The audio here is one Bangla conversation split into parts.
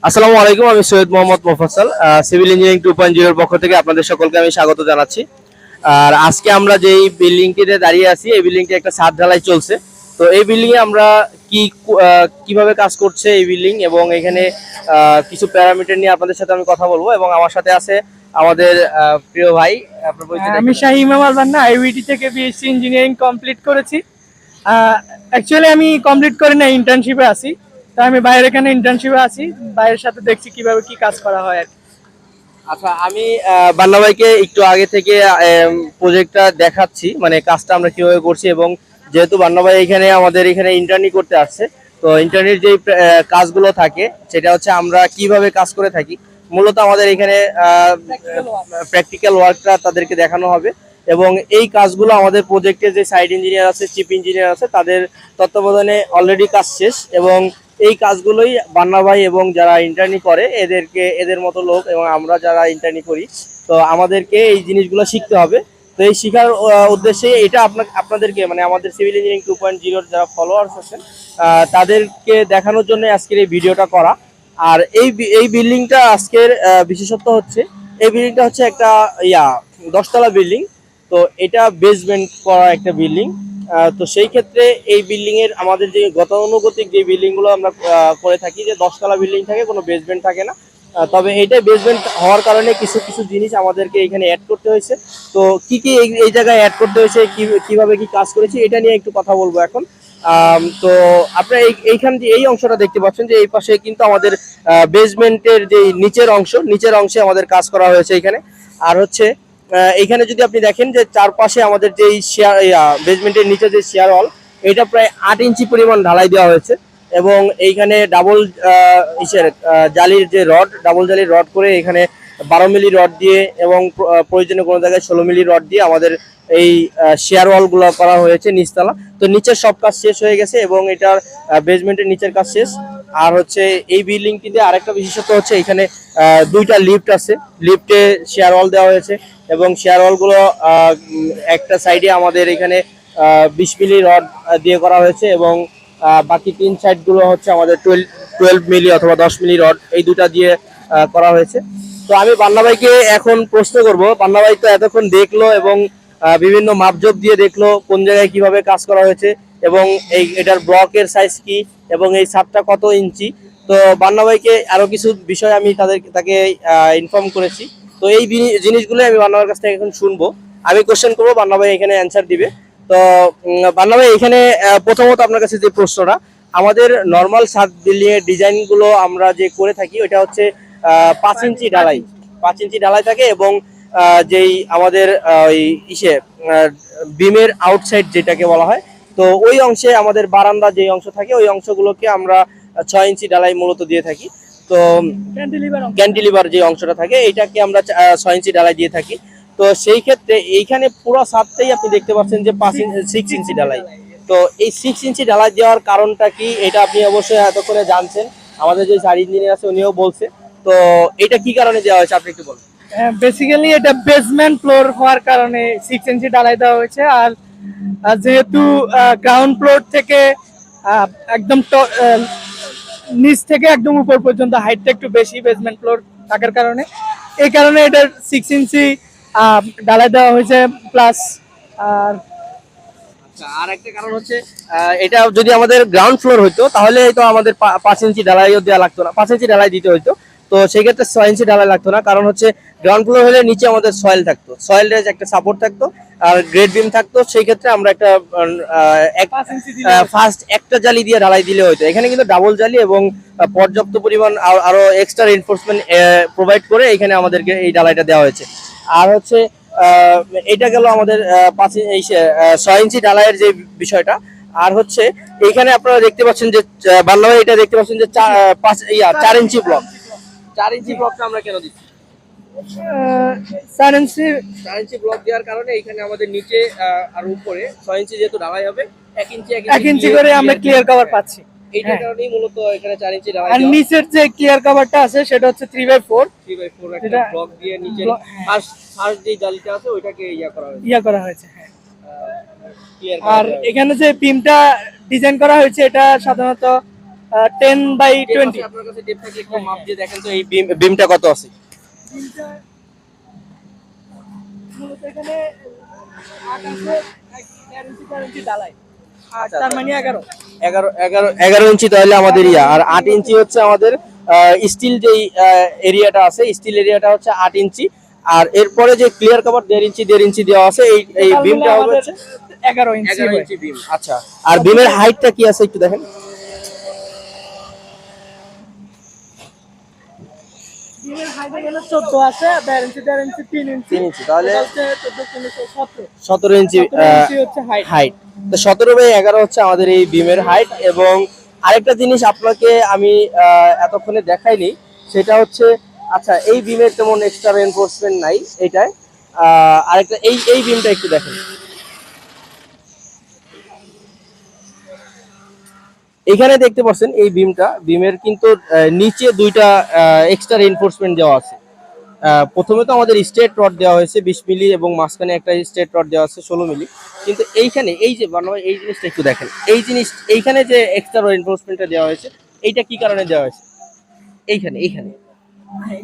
আসসালামু আলাইকুম, আমি সৈয়দ মোহাম্মদ মোফাজ্জল। সিভিল ইঞ্জিনিয়ারিং 2.0 এর পক্ষ থেকে আপনাদের সকলকে আমি স্বাগত জানাচ্ছি। আর আজকে আমরা যেই বিল্ডিংটিতে দাঁড়িয়ে আছি, এই বিল্ডিংটি একটা ছাদ ঢালাই চলছে। তো এই বিল্ডিং এ আমরা কিভাবে কাজ করছে এই বিল্ডিং এবং এখানে কিছু প্যারামিটার নিয়ে আপনাদের সাথে আমি কথা বলবো। এবং আমার সাথে আছে আমাদের প্রিয় ভাই। আপনার পরিচয়? আমি শাহিম আলবান্না, আইবিটি থেকে বিএসসি ইঞ্জিনিয়ারিং কমপ্লিট করেছি। অ্যাকচুয়ালি আমি কমপ্লিট করে না, ইন্টার্নশিপে আছি। তো আমি বাইরে এখানে ইন্টার্নশিপে আছি, বাইরের সাথে দেখছি কিভাবে কি কাজ করা হয় আর কি। আচ্ছা, আমি বান্না ভাইকে একটু আগে থেকে প্রজেক্টটা দেখাচ্ছি, মানে কাজটা আমরা কিভাবে করছি। এবং যেহেতু বান্না ভাই আমাদের এখানে ইন্টার্নি করতে আসছে, তো ইন্টার্নির যে কাজগুলো থাকে সেটা হচ্ছে আমরা কিভাবে কাজ করে থাকি। মূলত আমাদের এখানে প্র্যাকটিক্যাল ওয়ার্কটা তাদেরকে দেখানো হবে। এবং এই কাজগুলো আমাদের প্রজেক্টে যে সাইট ইঞ্জিনিয়ার আছে, চিফ ইঞ্জিনিয়ার আছে, তাদের তত্ত্বাবধানে অলরেডি কাজ শেষ। এবং এই কাজগুলোই বান্না ভাই এবং যারা ইন্টার্নি করে এদের মতো লোক এবং আমরা যারা ইন্টার্নি করি, তো আমাদেরকে এই জিনিসগুলো শিখতে হবে। তো এই শেখার উদ্দেশ্যে এটা আপনাদেরকে, মানে আমাদের সিভিল ইঞ্জিনিয়ারিং 2.0 যারা ফলোয়ার্স আছেন তাদেরকে দেখানোর জন্য আজকের এই ভিডিওটা করা। আর এই বিল্ডিংটা আজকের বিশেষত্ব হচ্ছে, এই বিল্ডিংটা হচ্ছে একটা 10তলা বিল্ডিং। তো এটা বেসমেন্ট করা একটা বিল্ডিং। তো সেই ক্ষেত্রে এই বিল্ডিং এর আমাদের যে গতানুগতিক যে বিল্ডিং গুলো আমরা করে থাকি, যে 10তলা বিল্ডিং থাকে, কোনো বেসমেন্ট থাকে না। তবে এইটাই বেসমেন্ট হওয়ার কারণে কিছু কিছু জিনিস আমাদেরকে এখানে অ্যাড করতে হয়েছে। তো কি কি এই জায়গায় অ্যাড করতে হয়েছে, কিভাবে কি কাজ করেছি, এটা নিয়ে একটু কথা বলবো এখন। তো আপনারা এইখান দিয়ে এই অংশটা দেখতে পাচ্ছেন যে এই পাশে কিন্তু আমাদের বেসমেন্টের যে নিচের অংশে আমাদের কাজ করা হয়েছে এখানে। আর হচ্ছে এইখানে যদি আপনি দেখেন যে চারপাশে আমাদের যে বেসমেন্টের নিচে যে শেয়ার ওয়াল, এটা প্রায় 8 ইঞ্চি পরিমাণ ঢালাই দেওয়া হয়েছে। এবং এইখানে ডাবল জালির যে ডাবল জালির রড করে এখানে 12 মিলি রড দিয়ে এবং প্রয়োজনে কোনো জায়গায় 16 মিলি রড দিয়ে আমাদের এই শেয়ার ওয়াল গুলো করা হয়েছে নিচতলা। তো নিচের সব কাজ শেষ হয়ে গেছে এবং এটার বেসমেন্টের নিচের কাজ শেষ। আর হচ্ছে এই বিল্ডিংটিতে আরেকটা বিশেষত্ব হচ্ছে, এখানে 2টা লিফট আছে, লিফটে শেয়ার ওয়াল দেওয়া হয়েছে। এবং শেয়ার ওয়াল গুলো একটা সাইডে আমাদের এখানে 20 মিলি রড দিয়ে করা হয়েছে এবং বাকি 3 সাইড গুলো হচ্ছে আমাদের 12 মিলি অথবা 10 মিলি রড, এই দুটা দিয়ে করা হয়েছে। তো আমি বান্না ভাইকে এখন প্রশ্ন করব। বান্না ভাই তো এতক্ষণ দেখলো এবং বিভিন্ন মাপজোপ দিয়ে দেখলো কোন জায়গায় কিভাবে কাজ করা হয়েছে এবং এটার ব্লকের সাইজ কি এবং এই ছাদটা কত ইঞ্চি। তো বান্না ভাইকে আরো কিছু বিষয় আমি তাকে ইনফর্ম করেছি। তো এই জিনিসগুলো আমি বান্না ভাইয়ের কাছ থেকে এখন শুনবো। আমি কোশ্চেন করবো, বান্না ভাই এখানে অ্যান্সার দিবে। তো বান্না ভাই, এখানে প্রথমত আপনার কাছে যে প্রশ্নটা, আমাদের নর্মাল ছাদ বিল্ডিং এর ডিজাইন গুলো আমরা যে করে থাকি ওইটা হচ্ছে 5 ইঞ্চি ঢালাই, 5 ইঞ্চি ঢালাই থাকে। এবং যেই আমাদের ওই বিমের আউটসাইড যেটাকে বলা হয়, তো ওই অংশে আমাদের বারান্দা যে অংশ থাকে ওই অংশগুলোকে আমরা 6 ইঞ্চি ঢালাই মূলত দিয়ে থাকি। তো ক্যান্টিলিভার যে অংশটা থাকে এইটাকে আমরা 6 ইঞ্চি ঢালাই দিয়ে থাকি। তো সেই ক্ষেত্রে এইখানে পুরো ছাদটাই আপনি দেখতে পাচ্ছেন যে 6 ইঞ্চি ঢালাই। তো এই 6 ইঞ্চি ঢালাই দেওয়ার কারণটা কি, এটা আপনি অবশ্যই এতক্ষণে জানছেন, আমাদের যে সাইড ইঞ্জিনিয়ার আছে উনিও বলছে। তো এটা কি কারণে দেওয়া হয়েছে আপনি একটু বলুন। বেসিক্যালি এটা বেসমেন্ট ফ্লোর হওয়ার কারণে 6 ইঞ্চি ঢালাই দেওয়া হয়েছে। আর যেহেতু গ্রাউন্ড ফ্লোর থেকে একদম নিচ থেকে একদম উপর পর্যন্ত হাইটটা একটু বেশি বেসমেন্ট ফ্লোর থাকার কারণে, এই কারণে এটা 6 ইঞ্চি ঢালাই দেওয়া হয়েছে। প্লাস আর একটা কারণ হচ্ছে, এটা যদি আমাদের গ্রাউন্ড ফ্লোর হইতো তাহলে তো আমাদের 5 ইঞ্চি ঢালাইও দেওয়া লাগতো না, 5 ইঞ্চি ঢালাই দিতে হইতো। তো সেই ক্ষেত্রে 6 ইঞ্চি ঢালাই লাগতো না, কারণ হচ্ছে গ্রাউন্ড ফ্লোর হলে নিচে আমাদের সয়েল থাকতো, সয়েলের একটা সাপোর্ট থাকতো আর গ্রেড বিম থাকতো। সেই ক্ষেত্রে আমরা একটা ফার্স্ট একটা জালি দিয়ে ঢালাই দিলে হইতো। এখানে কিন্তু ডাবল জালি এবং পর্যাপ্ত পরিমাণ আরো এক্সট্রা রিনফোর্সমেন্ট প্রোভাইড করে এখানে আমাদেরকে এই ঢালাইটা দেওয়া হয়েছে। আর হচ্ছে এটা গেল আমাদের 6 ইঞ্চি ঢালাইয়ের যে বিষয়টা। আর হচ্ছে এইখানে আপনারা দেখতে পাচ্ছেন যে বাংলা, এটা দেখতে পাচ্ছেন যে 4 ইঞ্চি ব্লক। 4 ইঞ্চি ব্লকটা আমরা কেন দিচ্ছি? 4 ইঞ্চি ব্লক দেওয়ার কারণে এখানে আমাদের নিচে আর উপরে 6 ইঞ্চি যেহেতু ঢালাই হবে, 1 ইঞ্চি করে আমরা ক্লিয়ার কভার পাচ্ছি। এইটার কারণেই মূলত এখানে 4 ইঞ্চি ঢালাই। আর নিচের যে ক্লিয়ার কভারটা আছে সেটা হচ্ছে 3/4 একটা ব্লক দিয়ে নিচে ফার্স্ট যে জালিটা আছে ওইটাকে করা হয়েছে। হ্যাঁ। আর এখানে যে বিমটা ডিজাইন করা হয়েছে এটা সাধারণত 10/20। আপনার কাছে টেপ থাকলে একটু মাপ দিয়ে দেখেন তো এই বিমটা কত আছে। মূলত এখানে 8 আছে, 1.5 ইঞ্চি 4 ইঞ্চি ঢালাই, আর তার মানে 11। 11 ইঞ্চি তাহলে আমাদের ইয়া, আর 8 ইঞ্চি হচ্ছে আমাদের স্টিল যেই এরিয়াটা আছে, স্টিল এরিয়াটা হচ্ছে 8 ইঞ্চি। আর এরপরে যে ক্লিয়ার কভার 1.5 ইঞ্চি দেওয়া আছে, এই টোটাল মিলে বিমটা হবে আমাদের হচ্ছে 11 ইঞ্চি 11 হয়। ইঞ্চি বিম। আচ্ছা, আর বিমের হাইটটা কি আছে একটু দেখেন। বিমের হাইট এখানে 14 আছে, 1.5 ইঞ্চি 1.5 ইঞ্চি 3 ইঞ্চি, 3 ইঞ্চি তাহলে হচ্ছে 14 17 17 ইঞ্চি 17 ইঞ্চি হচ্ছে হাইট। হাইট। তো 17/11 হচ্ছে আমাদের এই বিমের হাইট। এবং আরেকটা জিনিস আপনাকে আমি এতক্ষণে দেখাইনি, সেটা হচ্ছে, আচ্ছা এই বিমের তেমন এক্সট্রা রেনফোর্সমেন্ট নাই এটায়। আরেকটা এই বিমটা একটু দেখেন। এখানে দেখতে পাচ্ছেন এই বিমের কিন্তু নিচে দুইটা এক্সট্রা রেনফোর্সমেন্ট দেওয়া আছে। প্রথমে তো আমাদের স্ট্রেট রড দেওয়া হয়েছে 20 মিলি, এবং মাঝখানে একটা স্ট্রেট রড দেওয়া আছে 16 মিলি। কিন্তু এইখানে এই যে বানানো, এই জিনিসটা একটু দেখেন, এইখানে যে এক্সট্রা রেনফোর্সমেন্টটা দেওয়া হয়েছে, এইটা কি কারণে দেওয়া হয়েছে? এইখানে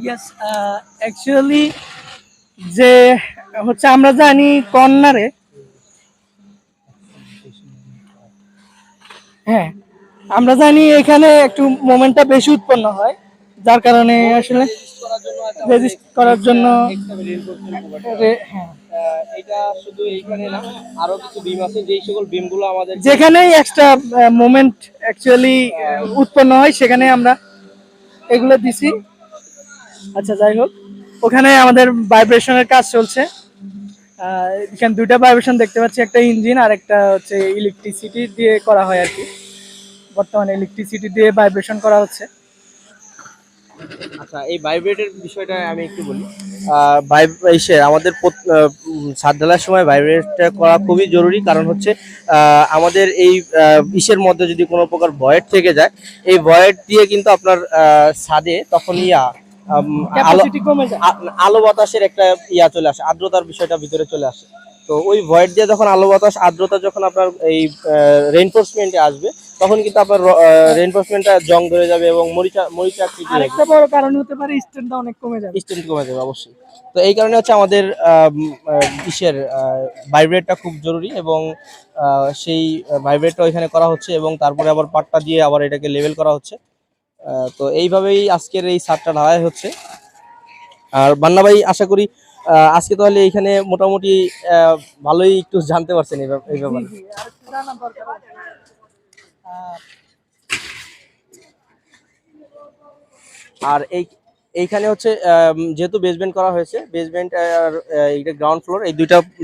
ইয়েস, অ্যাকচুয়ালি যে হচ্ছে আমরা জানি কর্নারে, হ্যাঁ আমরা জানি এখানে একটু মোমেন্টটা বেশি উৎপন্ন হয়, যার কারণে আসলে রেজিস্ট করার জন্য হ্যাঁ, এটা শুধু এইখানে না, আরো কিছু বিম আছে, যেই সকল বিমগুলো আমাদের যেখানেই এক্সট্রা মোমেন্ট অ্যাকচুয়ালি উৎপন্ন হয় সেখানে আমরা এগুলো দিছি। আচ্ছা যাই হোক, ওখানে আমাদের ভাইব্রেশনের কাজ চলছে। এখানে দুইটা ভাইব্রেশন দেখতে পাচ্ছি, একটা ইঞ্জিন আর একটা হচ্ছে ইলেকট্রিসিটি দিয়ে করা হয় আর কি। বর্তমানে ইলেকট্রিসিটি দিয়ে ভাইব্রেশন করা হচ্ছে। আচ্ছা, এই ভাইব্রেটের বিষয়টা আমি একটু বলি। আমাদের ছাদ ঢালার সময় ভাইব্রেটটা করা খুবই জরুরি, কারণ হচ্ছে আমাদের এই ইসের মধ্যে যদি কোনো প্রকার ভয়েড থেকে যায়, এই ভয়েড দিয়ে কিন্তু আপনার ছাদে তখন ক্যাপাসিটি কমে যায়। আলো বাতাসের একটা চলে আসে, আর্দ্রতার বিষয়টা ভিতরে চলে আসে। তো ওই ভয়েড দিয়ে যখন আলো বাতাস আর্দ্রতা যখন আপনার এই রেইনফোর্সমেন্টে আসবে, তখন কিন্তু আপনার রেইনফোর্সমেন্টটা জং ধরে যাবে এবং মরিচা আকৃতি হবে। আরেকটা বড় কারণ হতে পারে স্ট্রেন্থটা অনেক কমে যাবে। স্ট্রেন্থ কমে যাবে অবশ্যই। তো এই কারণে হচ্ছে আমাদের ইসের ভাইব্রেটটা খুব জরুরি, এবং সেই ভাইব্রেটটা ওইখানে করা হচ্ছে, এবং তারপরে আবার পাটটা দিয়ে আবার এটাকে লেভেল করা হচ্ছে। তো এইভাবেই আজকের এই ছাদটা ঢালাই হচ্ছে। আর বান্না ভাই, আশা করি আজকে তাহলে এইখানে মোটামুটি ভালোই একটু জানতে পারছেন এই ব্যাপারে। আরেকটা জানার দরকার আছে। আর এইখানে হচ্ছে যেহেতু বেসমেন্ট করা হয়েছে, বেসমেন্ট আর এইটা গ্রাউন্ড ফ্লোর, এই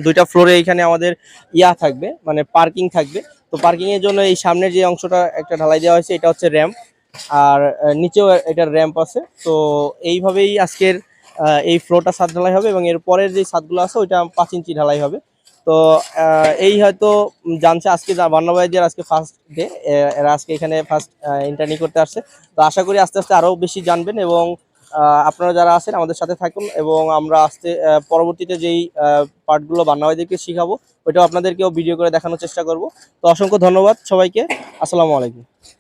দুইটা ফ্লোরে এইখানে আমাদের থাকবে, মানে পার্কিং থাকবে। তো পার্কিং এর জন্য এই সামনের যে অংশটা একটা ঢালাই দেওয়া হয়েছে, এটা হচ্ছে র্যাম্প। আর নিচেও এটার র্যাম্প আছে। তো এইভাবেই আজকের এই ফ্লোরটা ছাদ ঢালাই হবে, এবং এর পরের যে ছাদগুলো আছে ওইটা 5 ইঞ্চি ঢালাই হবে। তো এই হয়তো জানছে আজকে বান্না ভাইদের আজকে ফার্স্ট ডে, এরা আজকে এখানে ফার্স্ট ইন্টার্নি করতে আসছে। তো আশা করি আস্তে আস্তে আরো বেশি জানবেন, এবং আপনারা যারা আছেন আমাদের সাথে থাকুন, এবং আমরা পরবর্তীতে যেই পার্টগুলো বান্না ভাইদেরকে শিখাবো, ওইটাও আপনাদেরকেও ভিডিও করে দেখানোর চেষ্টা করব। তো অসংখ্য ধন্যবাদ সবাইকে। আসসালামু আলাইকুম।